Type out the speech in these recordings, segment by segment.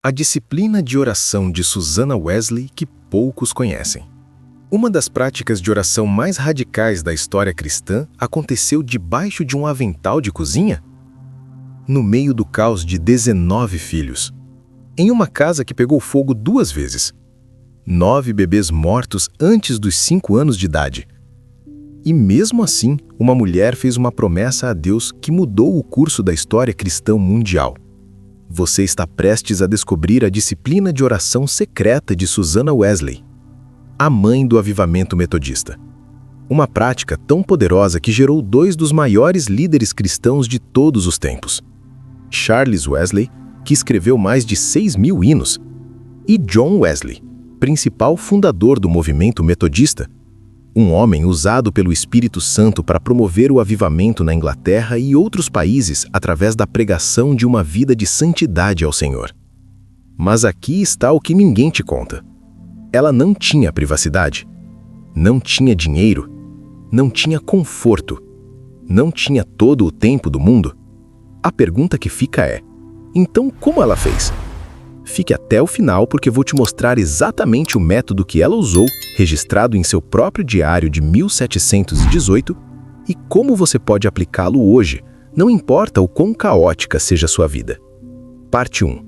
A disciplina de oração de Susanna Wesley que poucos conhecem. Uma das práticas de oração mais radicais da história cristã aconteceu debaixo de um avental de cozinha? No meio do caos de 19 filhos. Em uma casa que pegou fogo 2 vezes. 9 bebês mortos antes dos 5 anos de idade. E mesmo assim, uma mulher fez uma promessa a Deus que mudou o curso da história cristã mundial. Você está prestes a descobrir a disciplina de oração secreta de Susanna Wesley, a mãe do avivamento metodista. Uma prática tão poderosa que gerou 2 dos maiores líderes cristãos de todos os tempos. Charles Wesley, que escreveu mais de 6.000 hinos, e John Wesley, principal fundador do movimento metodista, um homem usado pelo Espírito Santo para promover o avivamento na Inglaterra e outros países através da pregação de uma vida de santidade ao Senhor. Mas aqui está o que ninguém te conta. Ela não tinha privacidade, não tinha dinheiro, não tinha conforto, não tinha todo o tempo do mundo. A pergunta que fica é: então como ela fez? Fique até o final porque vou te mostrar exatamente o método que ela usou, registrado em seu próprio diário de 1718, e como você pode aplicá-lo hoje, não importa o quão caótica seja a sua vida. Parte 1.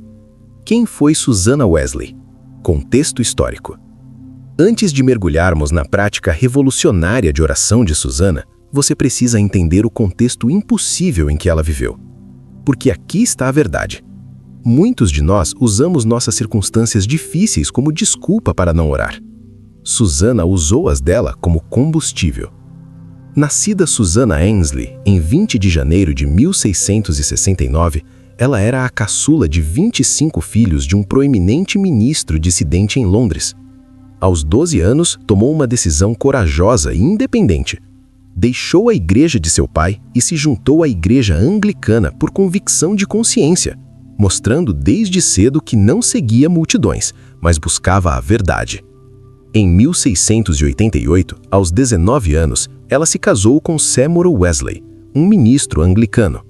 Quem foi Susanna Wesley? Contexto histórico. Antes de mergulharmos na prática revolucionária de oração de Susanna, você precisa entender o contexto impossível em que ela viveu. Porque aqui está a verdade. Muitos de nós usamos nossas circunstâncias difíceis como desculpa para não orar. Susanna usou as dela como combustível. Nascida Susanna Ainsley em 20 de janeiro de 1669, ela era a caçula de 25 filhos de um proeminente ministro dissidente em Londres. Aos 12 anos, tomou uma decisão corajosa e independente. Deixou a igreja de seu pai e se juntou à igreja anglicana por convicção de consciência, mostrando desde cedo que não seguia multidões, mas buscava a verdade. Em 1688, aos 19 anos, ela se casou com Samuel Wesley, um ministro anglicano.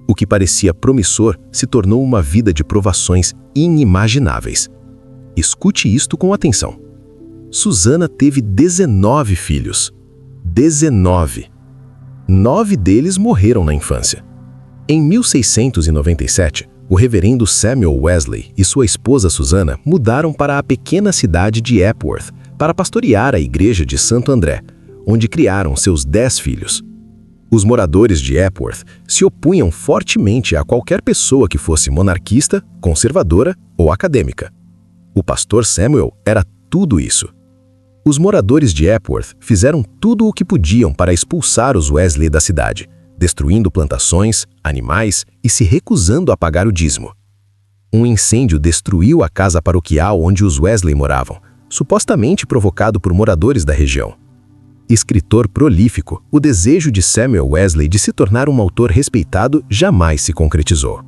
O que parecia promissor se tornou uma vida de provações inimagináveis. Escute isto com atenção. Susanna teve 19 filhos. 19. 9 deles morreram na infância. Em 1697, o reverendo Samuel Wesley e sua esposa Susanna mudaram para a pequena cidade de Epworth para pastorear a igreja de Santo André, onde criaram seus 10 filhos. Os moradores de Epworth se opunham fortemente a qualquer pessoa que fosse monarquista, conservadora ou acadêmica. O pastor Samuel era tudo isso. Os moradores de Epworth fizeram tudo o que podiam para expulsar os Wesley da cidade, destruindo plantações, animais e se recusando a pagar o dízimo. Um incêndio destruiu a casa paroquial onde os Wesley moravam, supostamente provocado por moradores da região. Escritor prolífico, o desejo de Samuel Wesley de se tornar um autor respeitado jamais se concretizou.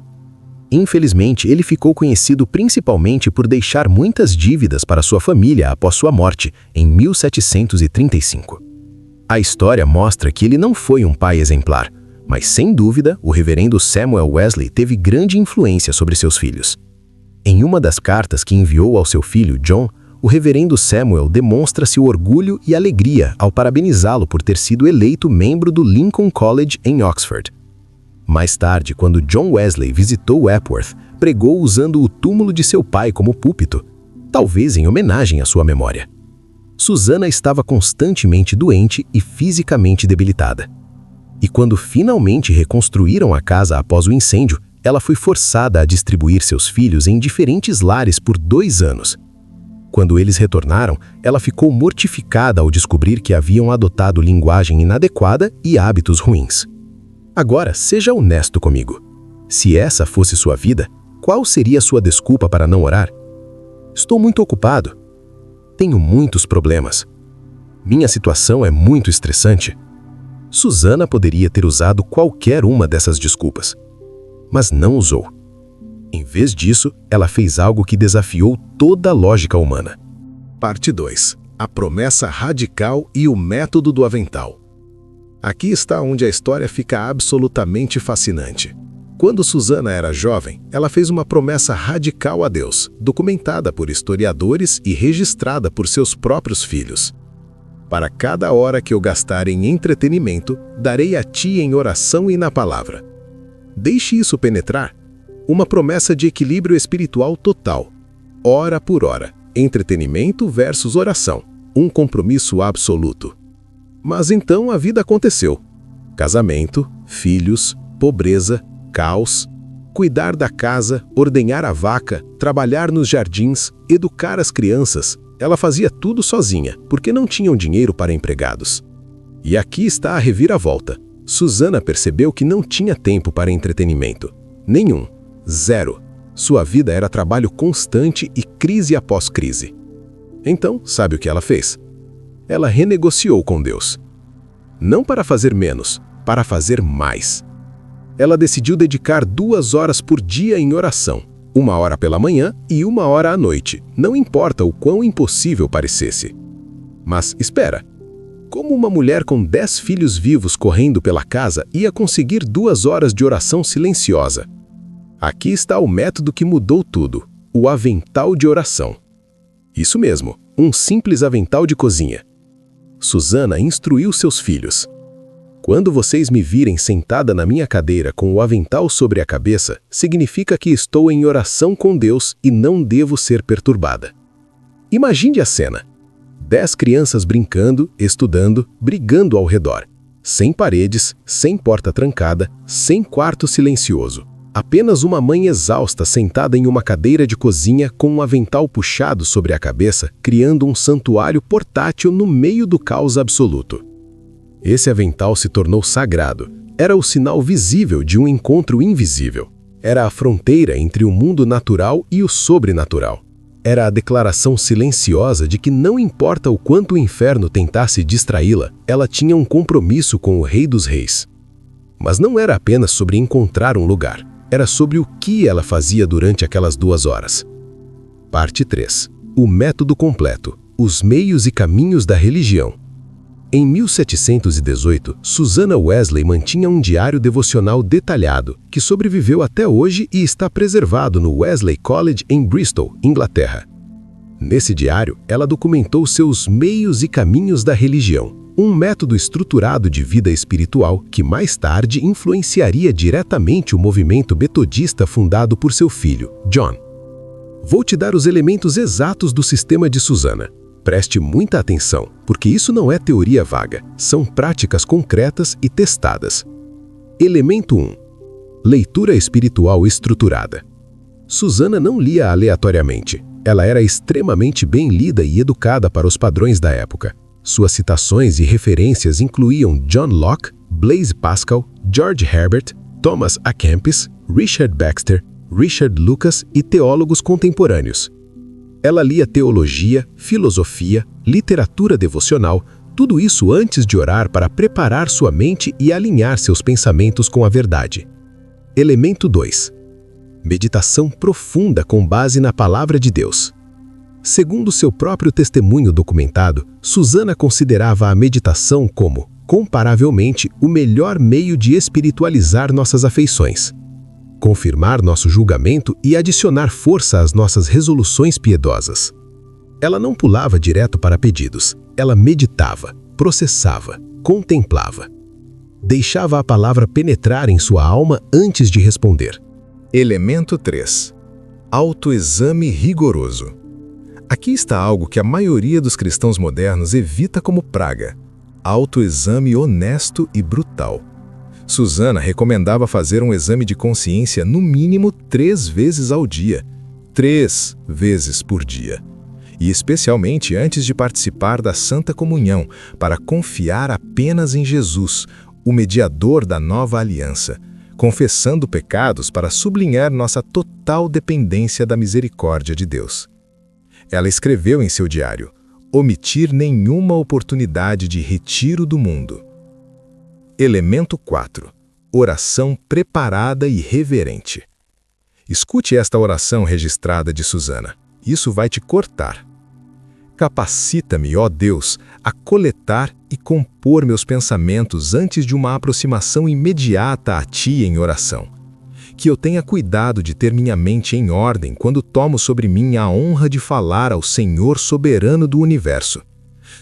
Infelizmente, ele ficou conhecido principalmente por deixar muitas dívidas para sua família após sua morte, em 1735. A história mostra que ele não foi um pai exemplar, mas sem dúvida, o reverendo Samuel Wesley teve grande influência sobre seus filhos. Em uma das cartas que enviou ao seu filho John, o reverendo Samuel demonstra seu orgulho e alegria ao parabenizá-lo por ter sido eleito membro do Lincoln College em Oxford. Mais tarde, quando John Wesley visitou Epworth, pregou usando o túmulo de seu pai como púlpito, talvez em homenagem à sua memória. Susanna estava constantemente doente e fisicamente debilitada. E quando finalmente reconstruíram a casa após o incêndio, ela foi forçada a distribuir seus filhos em diferentes lares por 2 anos. Quando eles retornaram, ela ficou mortificada ao descobrir que haviam adotado linguagem inadequada e hábitos ruins. Agora, seja honesto comigo. Se essa fosse sua vida, qual seria sua desculpa para não orar? Estou muito ocupado. Tenho muitos problemas. Minha situação é muito estressante. Susanna poderia ter usado qualquer uma dessas desculpas, mas não usou. Em vez disso, ela fez algo que desafiou toda a lógica humana. Parte 2. A promessa radical e o método do avental. Aqui está onde a história fica absolutamente fascinante. Quando Susana era jovem, ela fez uma promessa radical a Deus, documentada por historiadores e registrada por seus próprios filhos. Para cada hora que eu gastar em entretenimento, darei a ti em oração e na palavra. Deixe isso penetrar. Uma promessa de equilíbrio espiritual total. Hora por hora. Entretenimento versus oração. Um compromisso absoluto. Mas então a vida aconteceu. Casamento, filhos, pobreza, caos. Cuidar da casa, ordenhar a vaca, trabalhar nos jardins, educar as crianças. Ela fazia tudo sozinha, porque não tinham dinheiro para empregados. E aqui está a reviravolta. Susana percebeu que não tinha tempo para entretenimento. Nenhum. Zero. Sua vida era trabalho constante e crise após crise. Então, sabe o que ela fez? Ela renegociou com Deus. Não para fazer menos, para fazer mais. Ela decidiu dedicar 2 horas por dia em oração. 1 hora pela manhã e 1 hora à noite, não importa o quão impossível parecesse. Mas espera, como uma mulher com 10 filhos vivos correndo pela casa ia conseguir 2 horas de oração silenciosa? Aqui está o método que mudou tudo, o avental de oração. Isso mesmo, um simples avental de cozinha. Susana instruiu seus filhos. Quando vocês me virem sentada na minha cadeira com o avental sobre a cabeça, significa que estou em oração com Deus e não devo ser perturbada. Imagine a cena. 10 crianças brincando, estudando, brigando ao redor. Sem paredes, sem porta trancada, sem quarto silencioso. Apenas uma mãe exausta sentada em uma cadeira de cozinha com um avental puxado sobre a cabeça, criando um santuário portátil no meio do caos absoluto. Esse avental se tornou sagrado. Era o sinal visível de um encontro invisível. Era a fronteira entre o mundo natural e o sobrenatural. Era a declaração silenciosa de que não importa o quanto o inferno tentasse distraí-la, ela tinha um compromisso com o Rei dos Reis. Mas não era apenas sobre encontrar um lugar. Era sobre o que ela fazia durante aquelas 2 horas. Parte 3. O método completo. Os meios e caminhos da religião. Em 1718, Susana Wesley mantinha um diário devocional detalhado, que sobreviveu até hoje e está preservado no Wesley College em Bristol, Inglaterra. Nesse diário, ela documentou seus meios e caminhos da religião, um método estruturado de vida espiritual que mais tarde influenciaria diretamente o movimento metodista fundado por seu filho, John. Vou te dar os elementos exatos do sistema de Susana. Preste muita atenção, porque isso não é teoria vaga, são práticas concretas e testadas. Elemento 1. Leitura espiritual estruturada. Susana não lia aleatoriamente. Ela era extremamente bem lida e educada para os padrões da época. Suas citações e referências incluíam John Locke, Blaise Pascal, George Herbert, Thomas A. Kempis, Richard Baxter, Richard Lucas e teólogos contemporâneos. Ela lia teologia, filosofia, literatura devocional, tudo isso antes de orar para preparar sua mente e alinhar seus pensamentos com a verdade. Elemento 2. Meditação profunda com base na Palavra de Deus. Segundo seu próprio testemunho documentado, Susana considerava a meditação como, comparavelmente, o melhor meio de espiritualizar nossas afeições, confirmar nosso julgamento e adicionar força às nossas resoluções piedosas. Ela não pulava direto para pedidos. Ela meditava, processava, contemplava. Deixava a palavra penetrar em sua alma antes de responder. Elemento 3. Autoexame rigoroso. Aqui está algo que a maioria dos cristãos modernos evita como praga. Autoexame honesto e brutal. Susana recomendava fazer um exame de consciência no mínimo 3 vezes ao dia. 3 vezes por dia. E especialmente antes de participar da Santa Comunhão, para confiar apenas em Jesus, o mediador da nova aliança, confessando pecados para sublinhar nossa total dependência da misericórdia de Deus. Ela escreveu em seu diário: omitir nenhuma oportunidade de retiro do mundo. Elemento 4. Oração preparada e reverente. Escute esta oração registrada de Susana. Isso vai te cortar. Capacita-me, ó Deus, a coletar e compor meus pensamentos antes de uma aproximação imediata a Ti em oração. Que eu tenha cuidado de ter minha mente em ordem quando tomo sobre mim a honra de falar ao Senhor soberano do universo.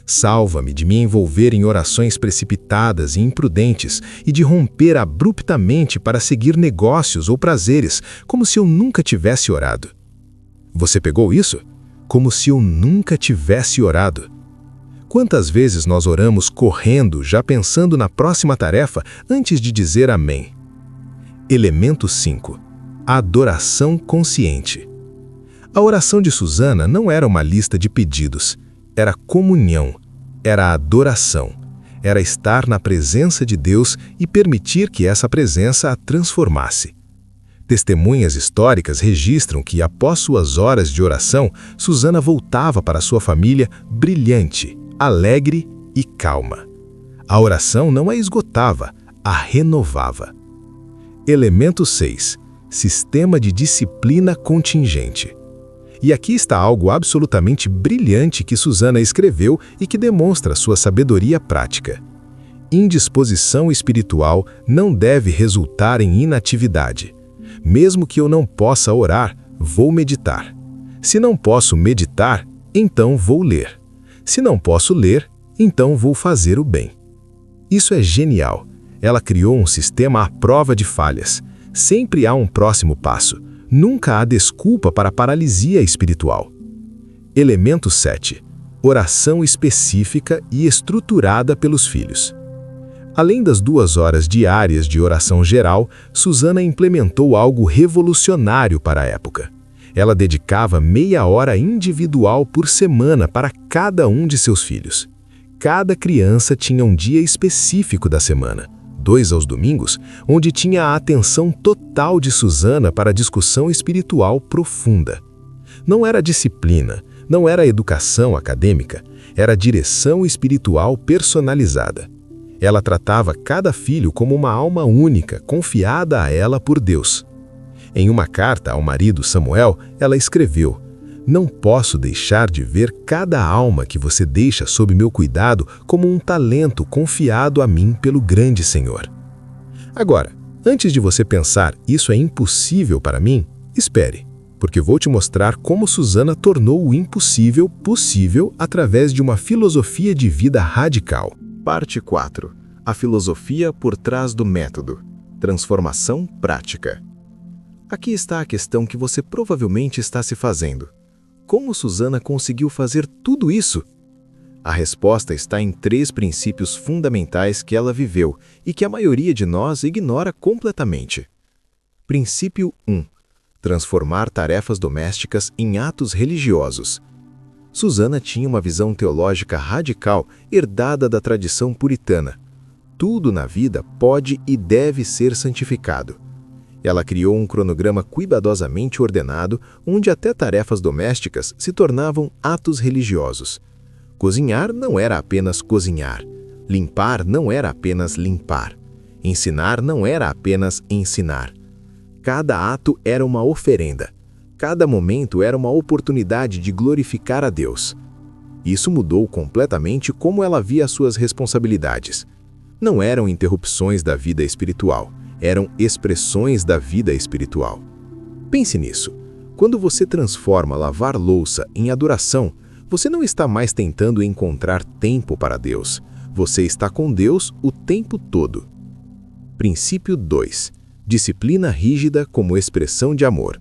Salva-me de me envolver em orações precipitadas e imprudentes e de romper abruptamente para seguir negócios ou prazeres, como se eu nunca tivesse orado. Você pegou isso? Como se eu nunca tivesse orado. Quantas vezes nós oramos correndo, já pensando na próxima tarefa, antes de dizer amém? Elemento 5. Adoração consciente. A oração de Susana não era uma lista de pedidos. Era comunhão, era adoração, era estar na presença de Deus e permitir que essa presença a transformasse. Testemunhas históricas registram que, após suas horas de oração, Susana voltava para sua família brilhante, alegre e calma. A oração não a esgotava, a renovava. Elemento 6. Sistema de disciplina contingente. E aqui está algo absolutamente brilhante que Susana escreveu e que demonstra sua sabedoria prática. Indisposição espiritual não deve resultar em inatividade. Mesmo que eu não possa orar, vou meditar. Se não posso meditar, então vou ler. Se não posso ler, então vou fazer o bem. Isso é genial. Ela criou um sistema à prova de falhas. Sempre há um próximo passo. Nunca há desculpa para a paralisia espiritual. Elemento 7. Oração específica e estruturada pelos filhos. Além das 2 horas diárias de oração geral, Susana implementou algo revolucionário para a época. Ela dedicava meia hora individual por semana para cada um de seus filhos. Cada criança tinha um dia específico da semana, 2 aos domingos, onde tinha a atenção total de Susana para a discussão espiritual profunda. Não era disciplina, não era educação acadêmica, era direção espiritual personalizada. Ela tratava cada filho como uma alma única, confiada a ela por Deus. Em uma carta ao marido Samuel, ela escreveu: "Não posso deixar de ver cada alma que você deixa sob meu cuidado como um talento confiado a mim pelo grande Senhor." Agora, antes de você pensar, isso é impossível para mim, espere, porque vou te mostrar como Susana tornou o impossível possível através de uma filosofia de vida radical. Parte 4. A filosofia por trás do método. Transformação prática. Aqui está a questão que você provavelmente está se fazendo. Como Susana conseguiu fazer tudo isso? A resposta está em 3 princípios fundamentais que ela viveu e que a maioria de nós ignora completamente. Princípio 1. Transformar tarefas domésticas em atos religiosos. Susana tinha uma visão teológica radical herdada da tradição puritana. Tudo na vida pode e deve ser santificado. Ela criou um cronograma cuidadosamente ordenado, onde até tarefas domésticas se tornavam atos religiosos. Cozinhar não era apenas cozinhar. Limpar não era apenas limpar. Ensinar não era apenas ensinar. Cada ato era uma oferenda. Cada momento era uma oportunidade de glorificar a Deus. Isso mudou completamente como ela via suas responsabilidades. Não eram interrupções da vida espiritual, eram expressões da vida espiritual. Pense nisso. Quando você transforma lavar louça em adoração, você não está mais tentando encontrar tempo para Deus. Você está com Deus o tempo todo. Princípio 2. Disciplina rígida como expressão de amor.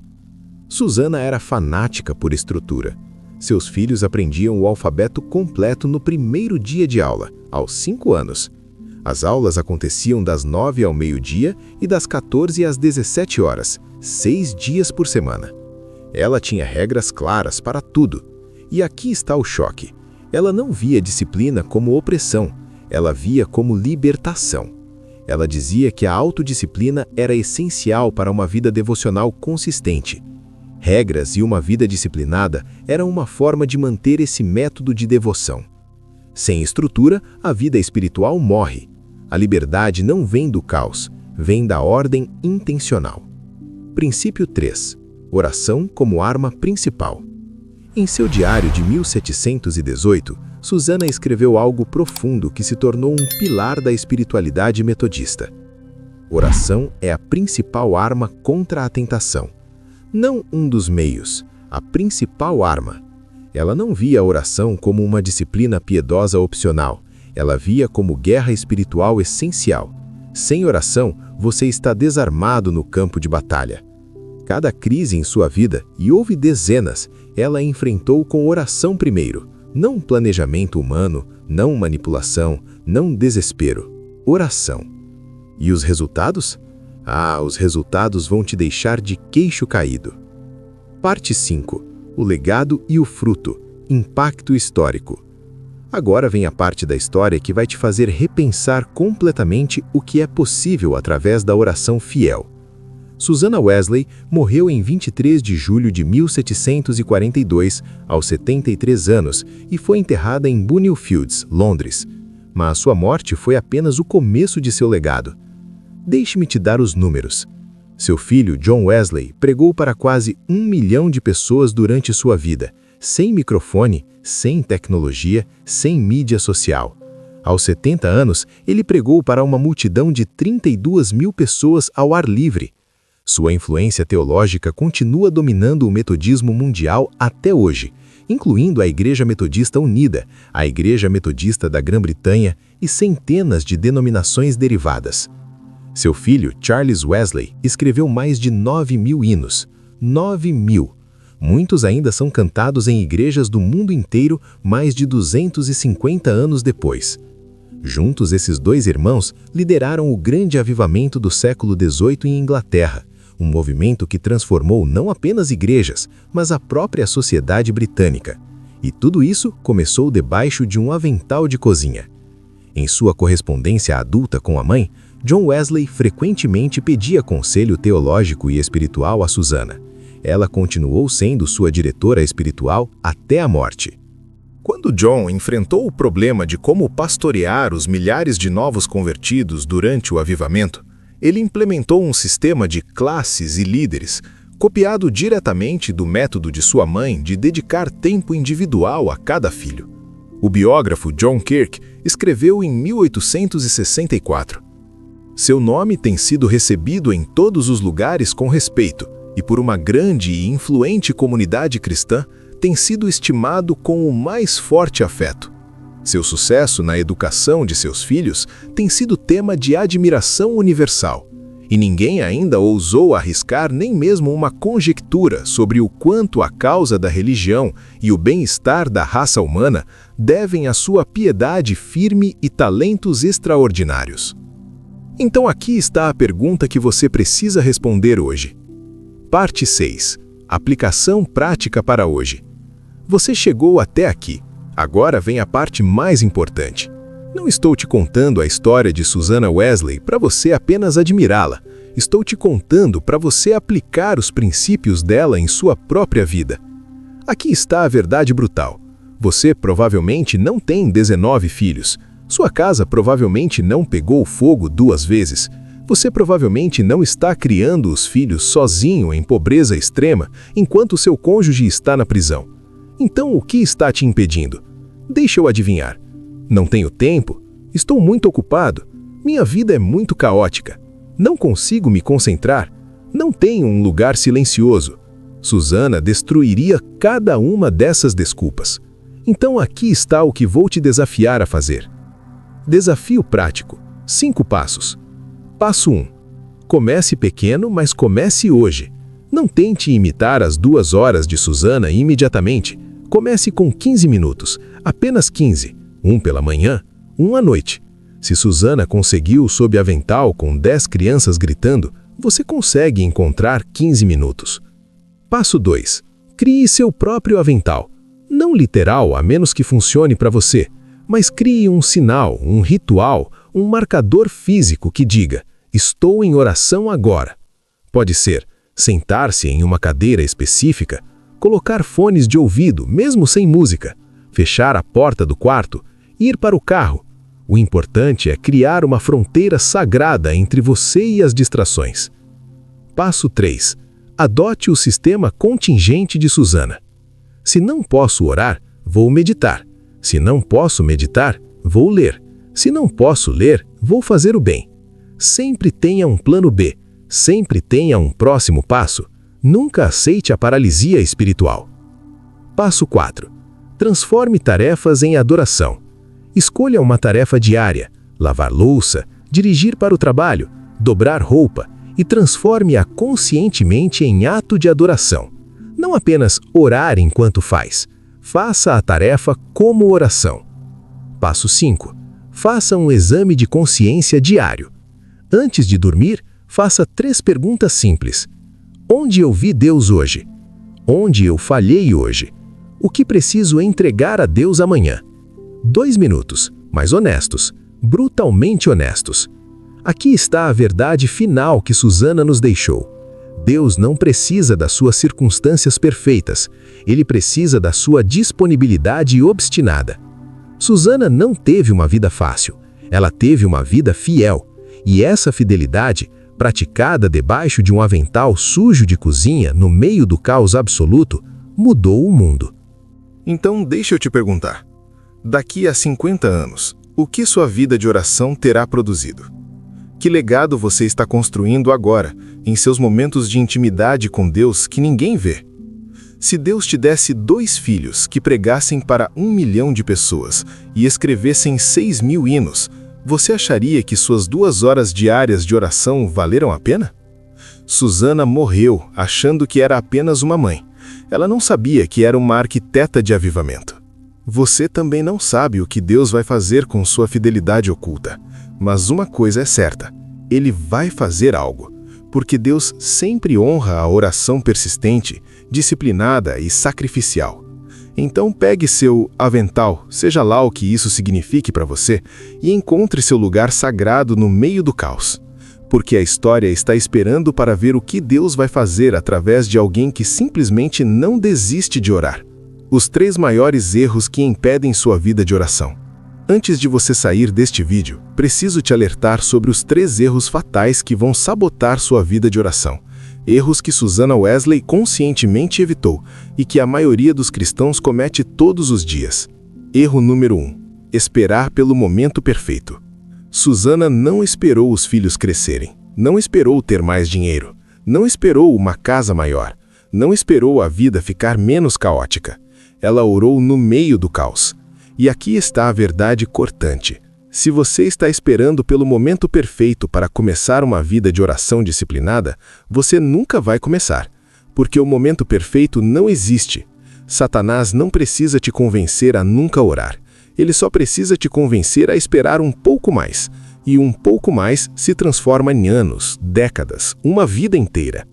Susana era fanática por estrutura. Seus filhos aprendiam o alfabeto completo no primeiro dia de aula, aos 5 anos. As aulas aconteciam das 9 ao meio-dia e das 14 às 17 horas, 6 dias por semana. Ela tinha regras claras para tudo. E aqui está o choque. Ela não via disciplina como opressão, ela via como libertação. Ela dizia que a autodisciplina era essencial para uma vida devocional consistente. Regras e uma vida disciplinada eram uma forma de manter esse método de devoção. Sem estrutura, a vida espiritual morre. A liberdade não vem do caos, vem da ordem intencional. Princípio 3. Oração como arma principal. Em seu diário de 1718, Susana escreveu algo profundo que se tornou um pilar da espiritualidade metodista. Oração é a principal arma contra a tentação. Não um dos meios, a principal arma. Ela não via a oração como uma disciplina piedosa opcional. Ela via como guerra espiritual essencial. Sem oração, você está desarmado no campo de batalha. Cada crise em sua vida, e houve dezenas, ela enfrentou com oração primeiro. Não planejamento humano, não manipulação, não desespero. Oração. E os resultados? Os resultados vão te deixar de queixo caído. Parte 5. O legado e o fruto. Impacto histórico. Agora vem a parte da história que vai te fazer repensar completamente o que é possível através da oração fiel. Susanna Wesley morreu em 23 de julho de 1742, aos 73 anos, e foi enterrada em Bunhill Fields, Londres. Mas sua morte foi apenas o começo de seu legado. Deixe-me te dar os números. Seu filho, John Wesley, pregou para quase 1 milhão de pessoas durante sua vida, sem microfone, sem tecnologia, sem mídia social. Aos 70 anos, ele pregou para uma multidão de 32 mil pessoas ao ar livre. Sua influência teológica continua dominando o metodismo mundial até hoje, incluindo a Igreja Metodista Unida, a Igreja Metodista da Grã-Bretanha e centenas de denominações derivadas. Seu filho, Charles Wesley, escreveu mais de 9.000 hinos. 9.000! Muitos ainda são cantados em igrejas do mundo inteiro mais de 250 anos depois. Juntos, esses dois irmãos lideraram o grande avivamento do século XVIII em Inglaterra, um movimento que transformou não apenas igrejas, mas a própria sociedade britânica. E tudo isso começou debaixo de um avental de cozinha. Em sua correspondência adulta com a mãe, John Wesley frequentemente pedia conselho teológico e espiritual a Susanna. Ela continuou sendo sua diretora espiritual até a morte. Quando John enfrentou o problema de como pastorear os milhares de novos convertidos durante o avivamento, ele implementou um sistema de classes e líderes, copiado diretamente do método de sua mãe de dedicar tempo individual a cada filho. O biógrafo John Kirk escreveu em 1864: "Seu nome tem sido recebido em todos os lugares com respeito, e por uma grande e influente comunidade cristã tem sido estimado com o mais forte afeto. Seu sucesso na educação de seus filhos tem sido tema de admiração universal, e ninguém ainda ousou arriscar nem mesmo uma conjectura sobre o quanto a causa da religião e o bem-estar da raça humana devem à sua piedade firme e talentos extraordinários." Então aqui está a pergunta que você precisa responder hoje. Parte 6. Aplicação prática para hoje. Você chegou até aqui. Agora vem a parte mais importante. Não estou te contando a história de Susanna Wesley para você apenas admirá-la. Estou te contando para você aplicar os princípios dela em sua própria vida. Aqui está a verdade brutal. Você provavelmente não tem 19 filhos. Sua casa provavelmente não pegou fogo 2 vezes. Você provavelmente não está criando os filhos sozinho em pobreza extrema, enquanto seu cônjuge está na prisão. Então, o que está te impedindo? Deixa eu adivinhar. Não tenho tempo? Estou muito ocupado? Minha vida é muito caótica. Não consigo me concentrar? Não tenho um lugar silencioso? Susanna destruiria cada uma dessas desculpas. Então aqui está o que vou te desafiar a fazer. Desafio prático. 5 passos. Passo 1. Comece pequeno, mas comece hoje. Não tente imitar as 2 horas de Susanna imediatamente. Comece com 15 minutos, apenas 15. 1 pela manhã, 1 à noite. Se Susanna conseguiu sob avental com 10 crianças gritando, você consegue encontrar 15 minutos. Passo 2. Crie seu próprio avental. Não literal, a menos que funcione para você, mas crie um sinal, um ritual, um marcador físico que diga: estou em oração agora. Pode ser sentar-se em uma cadeira específica, colocar fones de ouvido, mesmo sem música, fechar a porta do quarto, ir para o carro. O importante é criar uma fronteira sagrada entre você e as distrações. Passo 3. Adote o sistema contingente de Susanna. Se não posso orar, vou meditar. Se não posso meditar, vou ler. Se não posso ler, vou fazer o bem. Sempre tenha um plano B. Sempre tenha um próximo passo. Nunca aceite a paralisia espiritual. Passo 4. Transforme tarefas em adoração. Escolha uma tarefa diária: lavar louça, dirigir para o trabalho, dobrar roupa, e transforme-a conscientemente em ato de adoração. Não apenas orar enquanto faz. Faça a tarefa como oração. Passo 5. Faça um exame de consciência diário. Antes de dormir, faça 3 perguntas simples. Onde eu vi Deus hoje? Onde eu falhei hoje? O que preciso entregar a Deus amanhã? 2 minutos, mas honestos, brutalmente honestos. Aqui está a verdade final que Susana nos deixou. Deus não precisa das suas circunstâncias perfeitas. Ele precisa da sua disponibilidade obstinada. Susana não teve uma vida fácil. Ela teve uma vida fiel. E essa fidelidade, praticada debaixo de um avental sujo de cozinha no meio do caos absoluto, mudou o mundo. Então, deixa eu te perguntar. Daqui a 50 anos, o que sua vida de oração terá produzido? Que legado você está construindo agora, em seus momentos de intimidade com Deus que ninguém vê? Se Deus te desse 2 filhos que pregassem para 1 milhão de pessoas e escrevessem 6.000 hinos, você acharia que suas 2 horas diárias de oração valeram a pena? Susana morreu achando que era apenas uma mãe. Ela não sabia que era uma arquiteta de avivamento. Você também não sabe o que Deus vai fazer com sua fidelidade oculta. Mas uma coisa é certa, Ele vai fazer algo, porque Deus sempre honra a oração persistente, disciplinada e sacrificial. Então pegue seu avental, seja lá o que isso signifique para você, e encontre seu lugar sagrado no meio do caos. Porque a história está esperando para ver o que Deus vai fazer através de alguém que simplesmente não desiste de orar. Os 3 maiores erros que impedem sua vida de oração. Antes de você sair deste vídeo, preciso te alertar sobre os 3 erros fatais que vão sabotar sua vida de oração. Erros que Susana Wesley conscientemente evitou e que a maioria dos cristãos comete todos os dias. Erro número 1. Esperar pelo momento perfeito. Susana não esperou os filhos crescerem, não esperou ter mais dinheiro, não esperou uma casa maior, não esperou a vida ficar menos caótica. Ela orou no meio do caos. E aqui está a verdade cortante. Se você está esperando pelo momento perfeito para começar uma vida de oração disciplinada, você nunca vai começar, porque o momento perfeito não existe. Satanás não precisa te convencer a nunca orar. Ele só precisa te convencer a esperar um pouco mais. E um pouco mais se transforma em anos, décadas, uma vida inteira.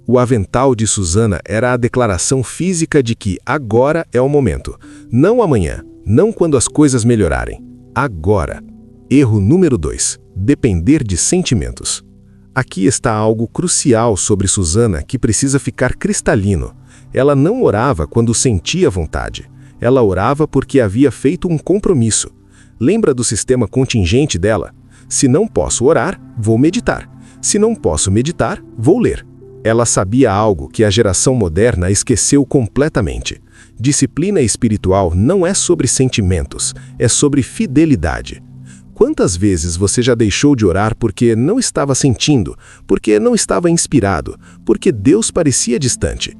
O avental de Susana era a declaração física de que agora é o momento, não amanhã. Não quando as coisas melhorarem. Agora. Erro número 2. Depender de sentimentos. Aqui está algo crucial sobre Susana que precisa ficar cristalino. Ela não orava quando sentia vontade. Ela orava porque havia feito um compromisso. Lembra do sistema contingente dela? Se não posso orar, vou meditar. Se não posso meditar, vou ler. Ela sabia algo que a geração moderna esqueceu completamente. Disciplina espiritual não é sobre sentimentos, é sobre fidelidade. Quantas vezes você já deixou de orar porque não estava sentindo, porque não estava inspirado, porque Deus parecia distante?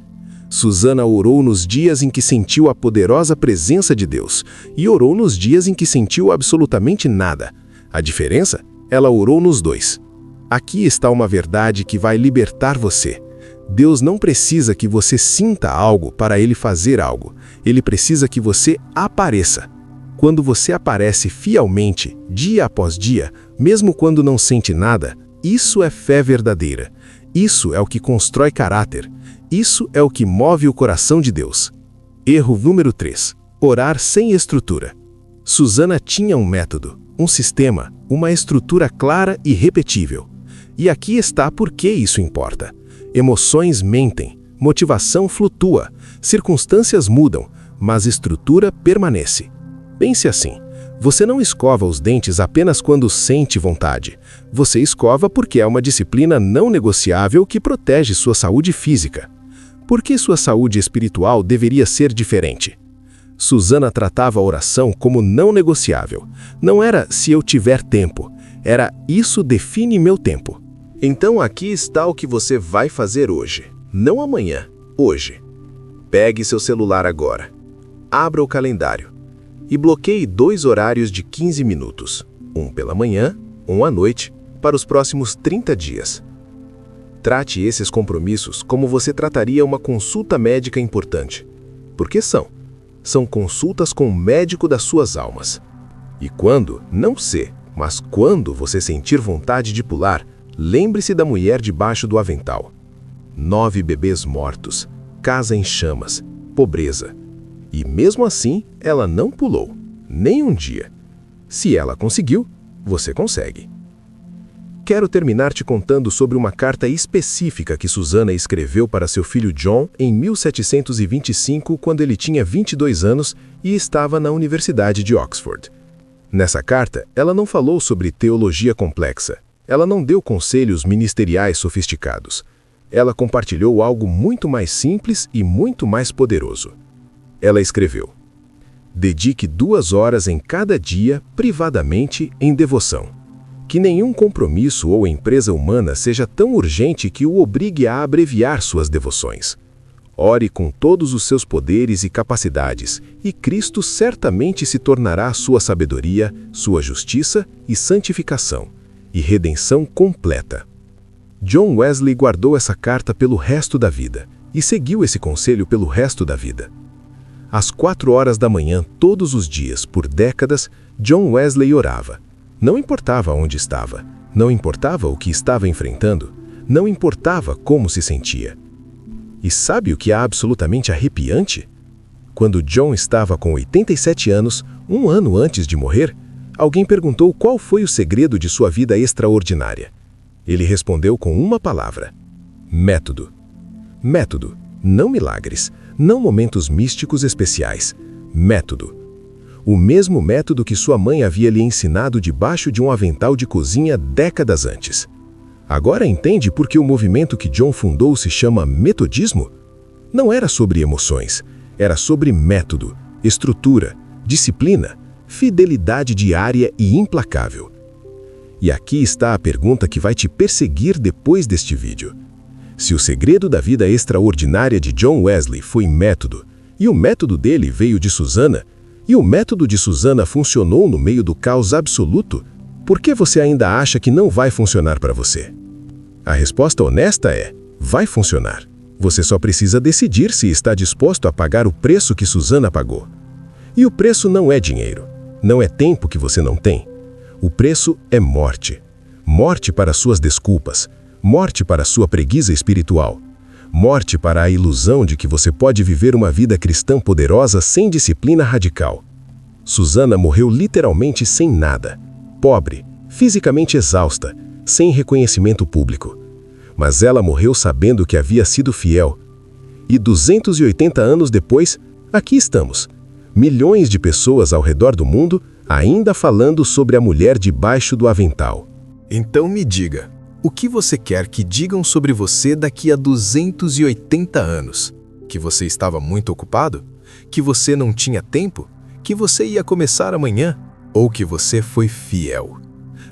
Susana orou nos dias em que sentiu a poderosa presença de Deus e orou nos dias em que sentiu absolutamente nada. A diferença? Ela orou nos 2. Aqui está uma verdade que vai libertar você. Deus não precisa que você sinta algo para Ele fazer algo. Ele precisa que você apareça. Quando você aparece fielmente, dia após dia, mesmo quando não sente nada, isso é fé verdadeira. Isso é o que constrói caráter. Isso é o que move o coração de Deus. Erro número 3. Orar sem estrutura. Susana tinha um método, um sistema, uma estrutura clara e repetível. E aqui está por que isso importa. Emoções mentem, motivação flutua, circunstâncias mudam, mas estrutura permanece. Pense assim, você não escova os dentes apenas quando sente vontade. Você escova porque é uma disciplina não negociável que protege sua saúde física. Por que sua saúde espiritual deveria ser diferente? Susana tratava a oração como não negociável. Não era se eu tiver tempo, Era "isso define meu tempo". Então aqui está o que você vai fazer hoje. Não amanhã, hoje. Pegue seu celular agora. Abra o calendário. E bloqueie 2 horários de 15 minutos. Um pela manhã, um à noite, para os próximos 30 dias. Trate esses compromissos como você trataria uma consulta médica importante. Porque são consultas com o médico das suas almas. E quando, não se, mas quando você sentir vontade de pular, lembre-se da mulher debaixo do avental. 9 bebês mortos, casa em chamas, pobreza. E mesmo assim, ela não pulou, nem um dia. Se ela conseguiu, você consegue. Quero terminar te contando sobre uma carta específica que Susana escreveu para seu filho John em 1725, quando ele tinha 22 anos e estava na Universidade de Oxford. Nessa carta, ela não falou sobre teologia complexa. Ela não deu conselhos ministeriais sofisticados. Ela compartilhou algo muito mais simples e muito mais poderoso. Ela escreveu: dedique 2 horas em cada dia, privadamente, em devoção. Que nenhum compromisso ou empresa humana seja tão urgente que o obrigue a abreviar suas devoções. Ore com todos os seus poderes e capacidades, e Cristo certamente se tornará sua sabedoria, sua justiça e santificação, e redenção completa. John Wesley guardou essa carta pelo resto da vida, e seguiu esse conselho pelo resto da vida. Às 4 horas da manhã, todos os dias, por décadas, John Wesley orava. Não importava onde estava, não importava o que estava enfrentando, não importava como se sentia. E sabe o que é absolutamente arrepiante? Quando John estava com 87 anos, um ano antes de morrer, alguém perguntou qual foi o segredo de sua vida extraordinária. Ele respondeu com uma palavra: método. Método, não milagres, não momentos místicos especiais. Método. O mesmo método que sua mãe havia lhe ensinado debaixo de um avental de cozinha décadas antes. Agora entende por que o movimento que John fundou se chama metodismo? Não era sobre emoções, era sobre método, estrutura, disciplina, fidelidade diária e implacável. E aqui está a pergunta que vai te perseguir depois deste vídeo. Se o segredo da vida extraordinária de John Wesley foi método, e o método dele veio de Susana, e o método de Susana funcionou no meio do caos absoluto, por que você ainda acha que não vai funcionar para você? A resposta honesta é: vai funcionar. Você só precisa decidir se está disposto a pagar o preço que Susana pagou. E o preço não é dinheiro, não é tempo que você não tem. O preço é morte. Morte para suas desculpas, morte para sua preguiça espiritual, morte para a ilusão de que você pode viver uma vida cristã poderosa sem disciplina radical. Susana morreu literalmente sem nada, pobre, fisicamente exausta, sem reconhecimento público. Mas ela morreu sabendo que havia sido fiel. E 280 anos depois, aqui estamos. Milhões de pessoas ao redor do mundo ainda falando sobre a mulher debaixo do avental. Então me diga, o que você quer que digam sobre você daqui a 280 anos? Que você estava muito ocupado? Que você não tinha tempo? Que você ia começar amanhã? Ou que você foi fiel?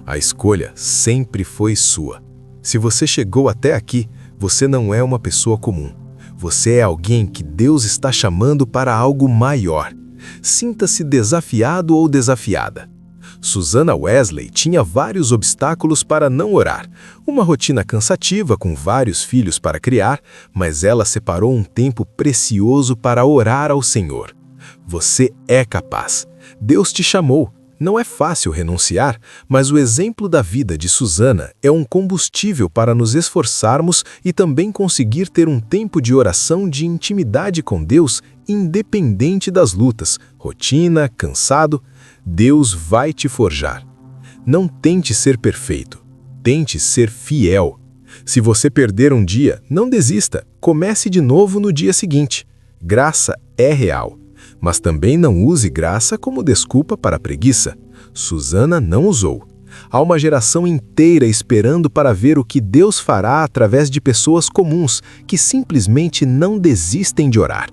A escolha sempre foi sua. Se você chegou até aqui, você não é uma pessoa comum. Você é alguém que Deus está chamando para algo maior. Sinta-se desafiado ou desafiada. Susana Wesley tinha vários obstáculos para não orar, uma rotina cansativa com vários filhos para criar, mas ela separou um tempo precioso para orar ao Senhor. Você é capaz. Deus te chamou. Não é fácil renunciar, mas o exemplo da vida de Susana é um combustível para nos esforçarmos e também conseguir ter um tempo de oração de intimidade com Deus, independente das lutas, rotina, cansado. Deus vai te forjar. Não tente ser perfeito, tente ser fiel. Se você perder um dia, não desista, comece de novo no dia seguinte. Graça é real, mas também não use graça como desculpa para a preguiça. Susana não usou. Há uma geração inteira esperando para ver o que Deus fará através de pessoas comuns que simplesmente não desistem de orar.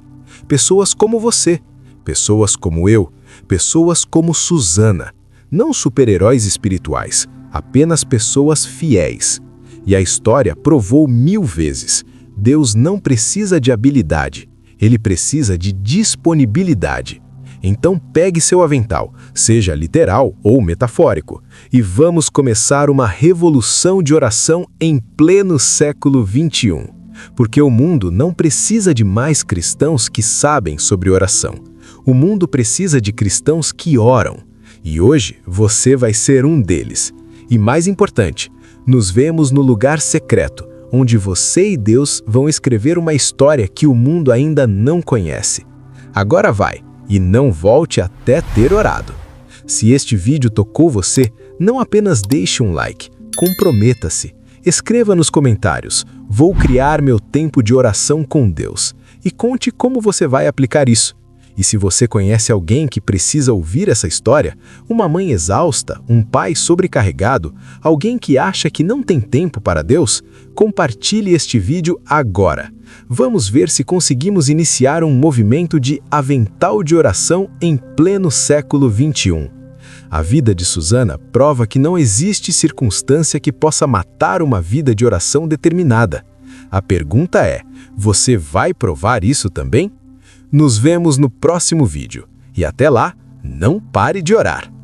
Pessoas como você, pessoas como eu, pessoas como Susana. Não super-heróis espirituais, apenas pessoas fiéis. E a história provou 1000 vezes. Deus não precisa de habilidade, Ele precisa de disponibilidade. Então pegue seu avental, seja literal ou metafórico, e vamos começar uma revolução de oração em pleno século XXI. Porque o mundo não precisa de mais cristãos que sabem sobre oração. O mundo precisa de cristãos que oram. E hoje você vai ser um deles. E mais importante, nos vemos no lugar secreto, onde você e Deus vão escrever uma história que o mundo ainda não conhece. Agora vai, e não volte até ter orado. Se este vídeo tocou você, não apenas deixe um like, comprometa-se. Escreva nos comentários, vou criar meu tempo de oração com Deus. E conte como você vai aplicar isso. E se você conhece alguém que precisa ouvir essa história, uma mãe exausta, um pai sobrecarregado, alguém que acha que não tem tempo para Deus, compartilhe este vídeo agora. Vamos ver se conseguimos iniciar um movimento de avental de oração em pleno século XXI. A vida de Susana prova que não existe circunstância que possa matar uma vida de oração determinada. A pergunta é, você vai provar isso também? Nos vemos no próximo vídeo. E até lá, não pare de orar!